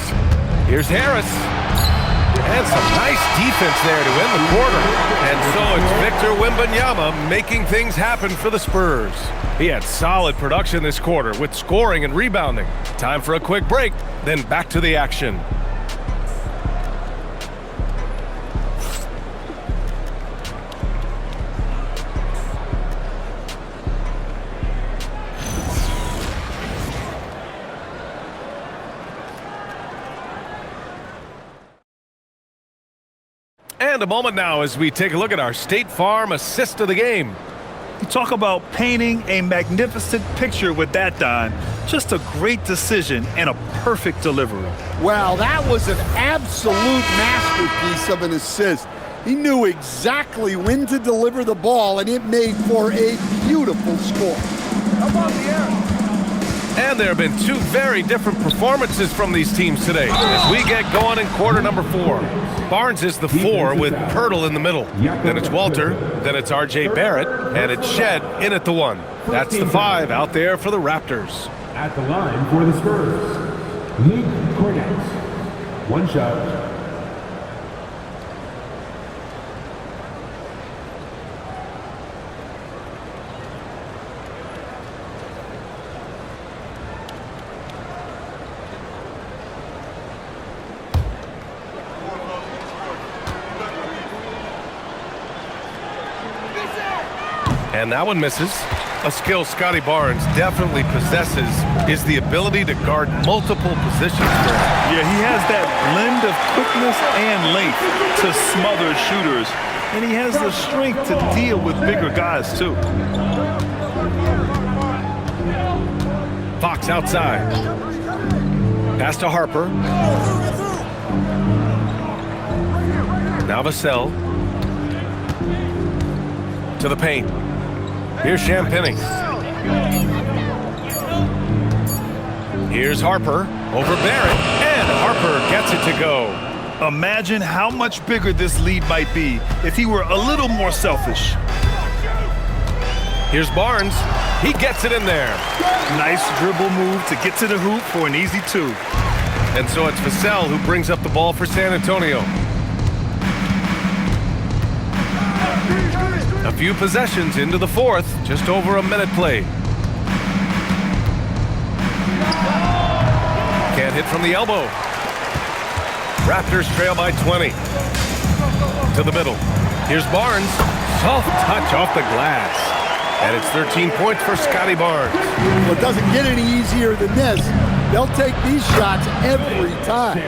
Here's Harris. And some nice defense there to end the quarter. And so it's Victor Wembanyama making things happen for the Spurs. He had solid production this quarter with scoring and rebounding. Time for a quick break, then back to the action. And a moment now as we take a look at our State Farm assist of the game. You talk about painting a magnificent picture with that, Don. Just a great decision and a perfect delivery. Wow, that was an absolute masterpiece of an assist. He knew exactly when to deliver the ball, and it made for a beautiful score. And there have been two very different performances from these teams today as we get going in quarter number 4. Barnes is the 4 with Pirtle in the middle. Then it's Walter, then it's R.J. Barrett, and it's Shed in at the 1. That's the 5 out there for the Raptors. At the line for the Spurs, Luke Cornett. One shot. And that one misses. A skill Scotty Barnes definitely possesses is the ability to guard multiple positions. Yeah, he has that blend of quickness and length to smother shooters. And he has the strength to deal with bigger guys, too. Fox outside. Pass to Harper. Now Vassell. To the paint. Here's Champagny. Here's Harper over Barrett, and Harper gets it to go. Imagine how much bigger this lead might be if he were a little more selfish. Here's Barnes. He gets it in there. Nice dribble move to get to the hoop for an easy 2. And so it's Vassell who brings up the ball for San Antonio. A few possessions into the 4th, just over a minute played. Can't hit from the elbow. Raptors trail by 20. To the middle. Here's Barnes. Soft touch off the glass. And it's 13 points for Scotty Barnes. Well, it doesn't get any easier than this. They'll take these shots every time.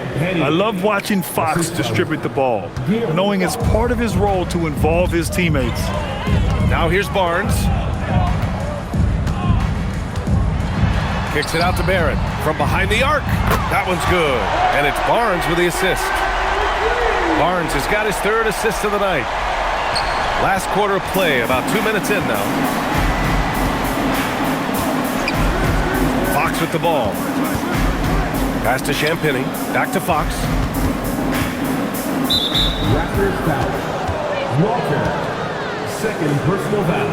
I love watching Fox distribute the ball, knowing it's part of his role to involve his teammates. Now here's Barnes. Kicks it out to Barrett from behind the arc. That one's good. And it's Barnes with the assist. Barnes has got his 3rd assist of the night. Last quarter of play, about 2 minutes in now. Fox with the ball. Pass to Champagny. Back to Fox. Raptors foul. Walter. Second personal foul.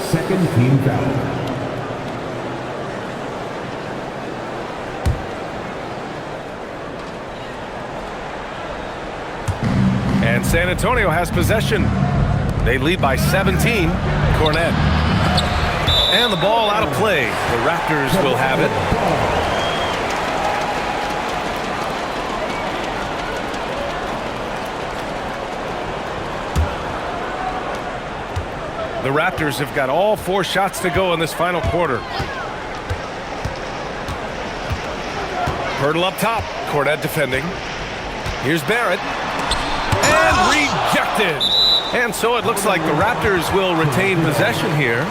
Second team foul. And San Antonio has possession. They lead by 17. Cornett. And the ball out of play. The Raptors will have it. The Raptors have got all 4 shots to go in this final quarter. Pirtle up top. Cornett defending. Here's Barrett. And rejected. And so it looks like the Raptors will retain possession here.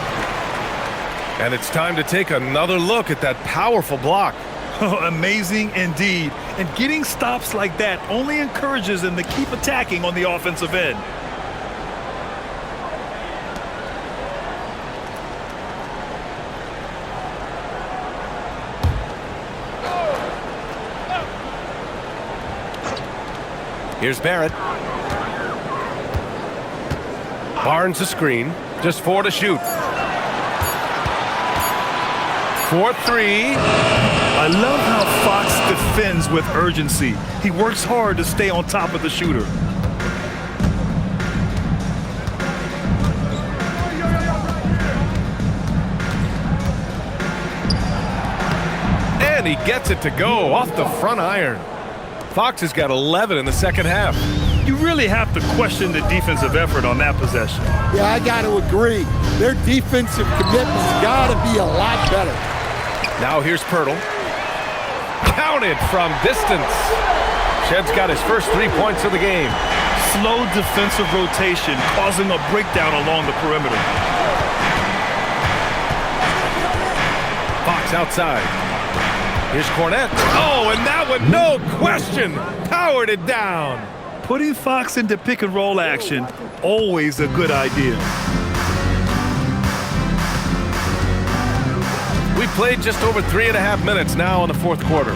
And it's time to take another look at that powerful block. Amazing indeed. And getting stops like that only encourages them to keep attacking on the offensive end. Here's Barrett. Barnes a screen. Just 4 to shoot. 4-3. I love how Fox defends with urgency. He works hard to stay on top of the shooter. And he gets it to go off the front iron. Fox has got 11 in the second half. You really have to question the defensive effort on that possession. Yeah, I got to agree. Their defensive commitment's got to be a lot better. Now here's Pirtle. Counted from distance. Shed's got his first 3 points of the game. Slow defensive rotation causing a breakdown along the perimeter. Fox outside. Here's Cornett. Oh, and that one, no question, powered it down. Putting Fox into pick-and-roll action, always a good idea. We We've played just over 3.5 minutes now in the fourth quarter.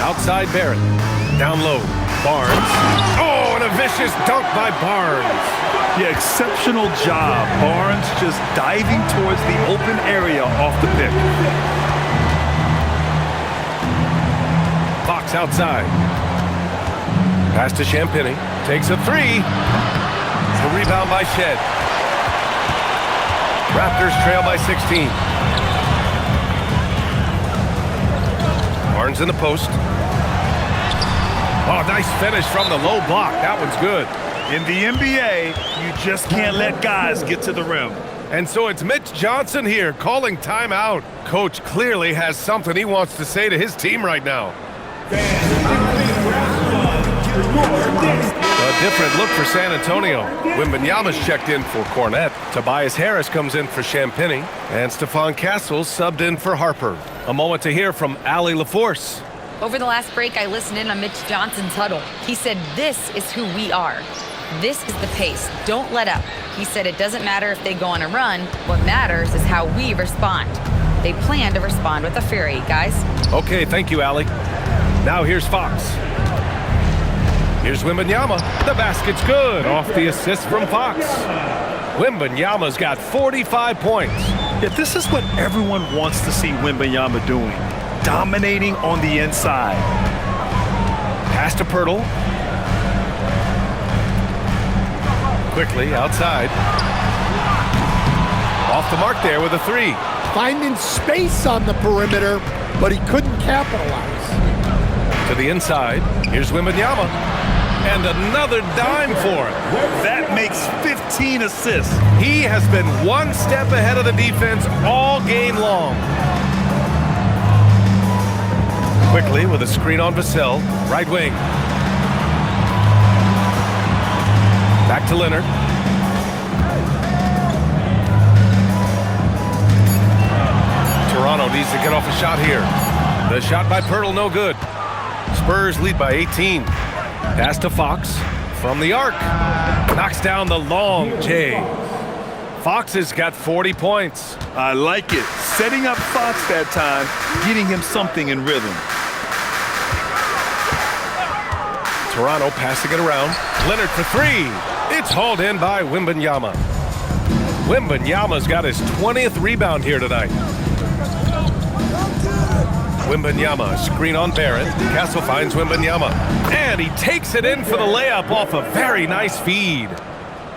Outside Barrett. Down low. Barnes. Oh, and a vicious dunk by Barnes. Yeah, exceptional job. Barnes just diving towards the open area off the pick. Fox outside. Pass to Champagny. Takes a three. The rebound by Shed. Raptors trail by 16. Barnes in the post. Oh, nice finish from the low block. That one's good. In the NBA, you just can't let guys get to the rim. And so it's Mitch Johnson here calling timeout. Coach clearly has something he wants to say to his team right now. A different look for San Antonio. Wembanyama's checked in for Cornette. Tobias Harris comes in for Champagny. And Stephon Castles subbed in for Harper. A moment to hear from Allie LaForce. Over the last break, I listened in on Mitch Johnson's huddle. He said, "This is who we are. This is the pace. Don't let up." He said it doesn't matter if they go on a run. What matters is how we respond. They plan to respond with a fury, guys. Okay, thank you, Allie. Now here's Fox. Here's Wembanyama. The basket's good off the assist from Fox. Wembanyama's got 45 points. Yeah, this is what everyone wants to see Wembanyama doing. Dominating on the inside. Pass to Pirtle. Quickly outside. Off the mark there with a three. Finding space on the perimeter, but he couldn't capitalize. To the inside. Here's Wembanyama. And another dime for him. That makes 15 assists. He has been one step ahead of the defense all game long. Quickly with a screen on Vassell. Right wing. Back to Leonard. Toronto needs to get off a shot here. The shot by Pirtle, no good. Spurs lead by 18. Pass to Fox from the arc. Knocks down the long J. Fox has got 40 points. I like it. Setting up Fox that time, getting him something in rhythm. Toronto passing it around. Leonard for three. It's hauled in by Wembanyama. Wembanyama's got his 20th rebound here tonight. Wembanyama, screen on Barrett. Castle finds Wembanyama. And he takes it in for the layup off a very nice feed.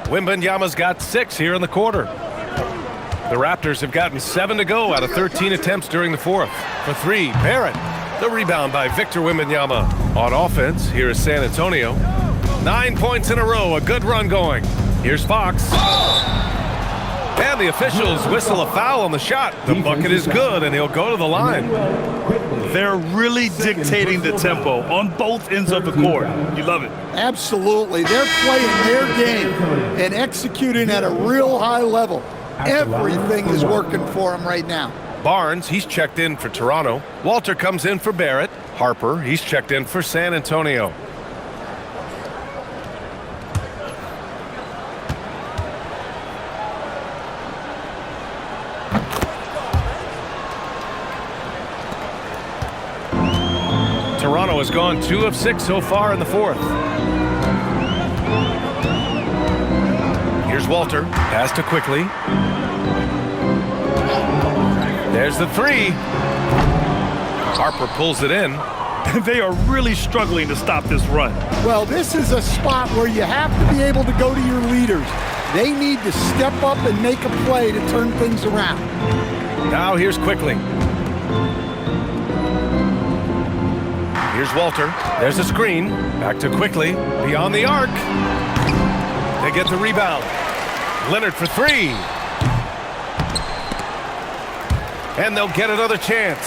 Wembanyama's got 6 here in the quarter. The Raptors have gotten 7 to go out of 13 attempts during the fourth. For three, Barrett. The rebound by Victor Wembanyama. On offense, here is San Antonio. 9 points in a row, a good run going. Here's Fox. And the officials whistle a foul on the shot. The bucket is good, and he'll go to the line. They're really dictating the tempo on both ends of the court. You love it. Absolutely. They're playing their game and executing at a real high level. Everything is working for them right now. Barnes, he's checked in for Toronto. Walter comes in for Barrett. Harper, he's checked in for San Antonio. Toronto has gone 2 of 6 so far in the fourth. Here's Walter. Pass to Quickly. There's the three. Harper pulls it in. They are really struggling to stop this run. Well, this is a spot where you have to be able to go to your leaders. They need to step up and make a play to turn things around. Now here's Quickly. Here's Walter. There's a screen. Back to Quickly. Beyond the arc. They get the rebound. Leonard for three. And they'll get another chance.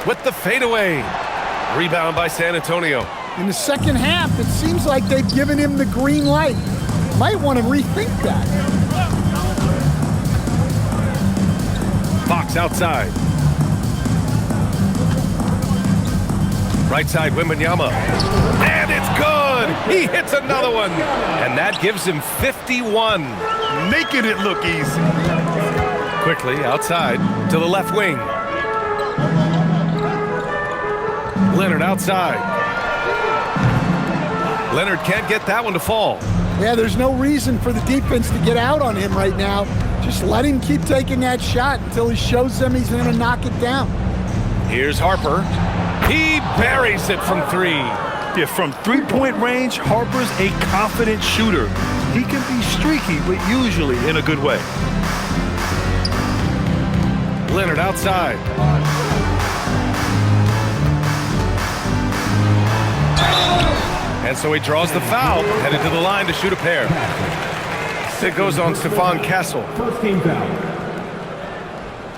With the fadeaway. Rebound by San Antonio. In the second half, it seems like they've given him the green light. Might want to rethink that. Fox outside. Right side, Wembanyama. And it's good! He hits another one, and that gives him 51. Making it look easy. Quickly outside to the left wing. Leonard outside. Leonard can't get that one to fall. Yeah, there's no reason for the defense to get out on him right now. Just let him keep taking that shot until he shows them he's going to knock it down. Here's Harper. He buries it from three. Yeah, from three-point range, Harper's a confident shooter. He can be streaky, but usually in a good way. Leonard outside. And so he draws the foul, headed to the line to shoot a pair. It goes on Stephon Castle. First team foul.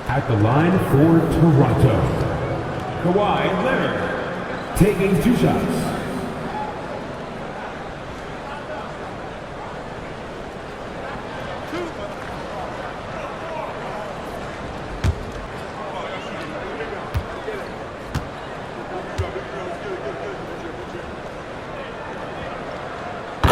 At the line for Toronto, Kawhi Leonard taking 2 shots.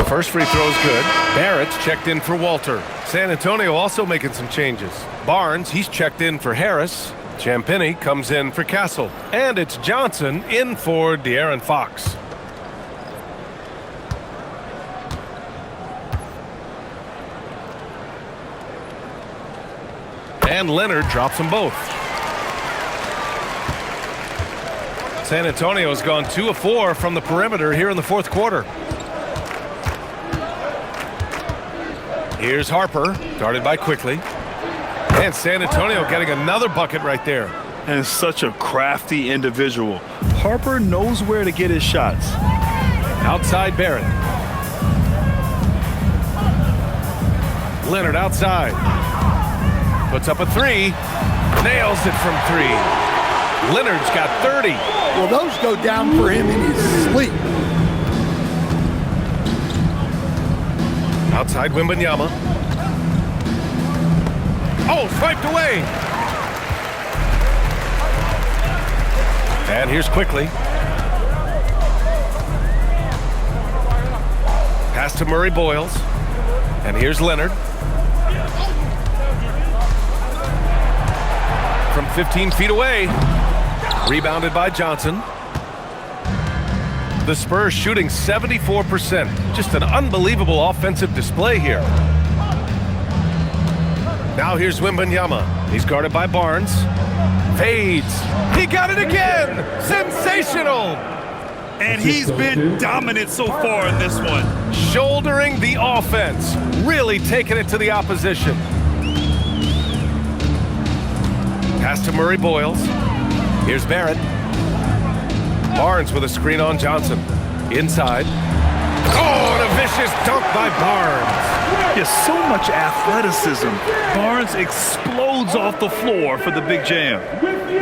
First free throw's good. Barrett's checked in for Walter. San Antonio also making some changes. Barnes, he's checked in for Harris. Champagnie comes in for Castle. And it's Johnson in for De'Aaron Fox. And Leonard drops them both. San Antonio's gone 2 of 4 from the perimeter here in the fourth quarter. Here's Harper, guarded by Quickly. And San Antonio getting another bucket right there. And such a crafty individual. Harper knows where to get his shots. Outside Barrett. Leonard outside. Puts up a 3. Nails it from 3. Leonard's got 30. Well, those go down for him in his sleep. Outside Wembanyama. Oh, swiped away. And here's Quickly. Pass to Murray Boyles. And here's Leonard. From 15 feet away. Rebounded by Johnson. The Spurs shooting 74%. Just an unbelievable offensive display here. Now here's Wembanyama. He's guarded by Barnes. Fades. He got it again! Sensational! And he's been dominant so far in this one. Shouldering the offense. Really taking it to the opposition. Pass to Murray Boyles. Here's Barrett. Barnes with a screen on Johnson. Inside. Oh, and a vicious dunk by Barnes. There's so much athleticism. Barnes explodes off the floor for the big jam. With the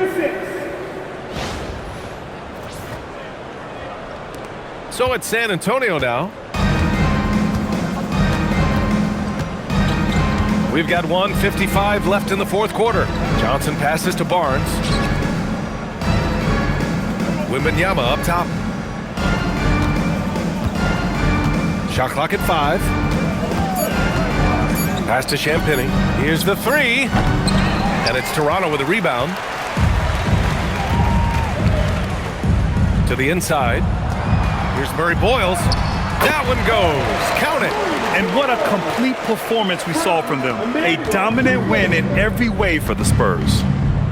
assist. So it's San Antonio now. We've got 1:55 left in the fourth quarter. Johnson passes to Barnes. Wembanyama up top. Shot clock at 5. Pass to Champagnie. Here's the 3. And it's Toronto with a rebound. To the inside. Here's Murray Boyles. That one goes. Count it. And what a complete performance we saw from them. A dominant win in every way for the Spurs.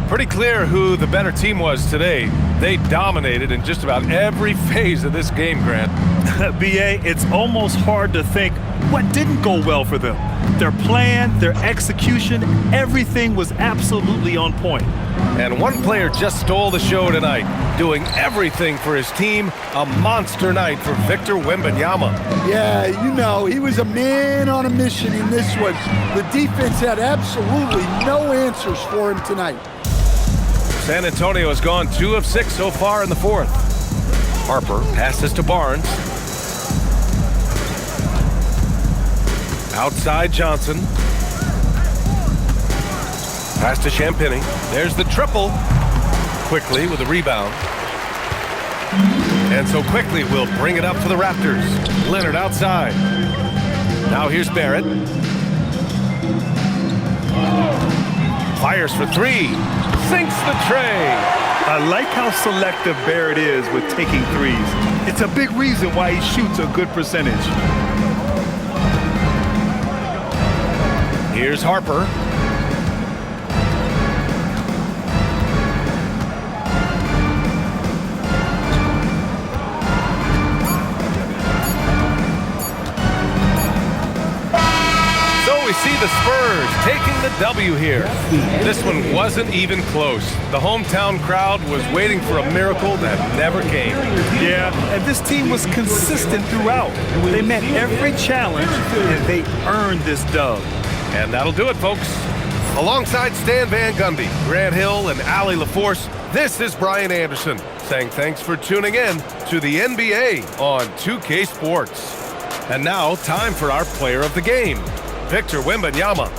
Pretty clear who the better team was today. They dominated in just about every phase of this game, Grant. B.A., it's almost hard to think what didn't go well for them. Their plan, their execution, everything was absolutely on point. And one player just stole the show tonight, doing everything for his team. A monster night for Victor Wembanyama. Yeah, you know, he was a man on a mission in this one. The defense had absolutely no answers for him tonight. San Antonio has gone 2 of 6 so far in the fourth. Harper passes to Barnes. Outside Johnson. Pass to Champagnie. There's the triple. Quickly with a rebound. And so quickly we'll bring it up for the Raptors. Leonard outside. Now here's Barrett. Fires for three. Sinks the tray. I like how selective Barrett is with taking threes. It's a big reason why he shoots a good percentage. Here's Harper. We see the Spurs taking the W here. This one wasn't even close. The hometown crowd was waiting for a miracle that never came. Yeah, and this team was consistent throughout. They met every challenge, and they earned this dub. And that'll do it, folks. Alongside Stan Van Gundy, Grant Hill, and Allie LaForce, this is Brian Anderson saying thanks for tuning in to the NBA on 2K Sports. And now, time for our player of the game. Victor Wembanyama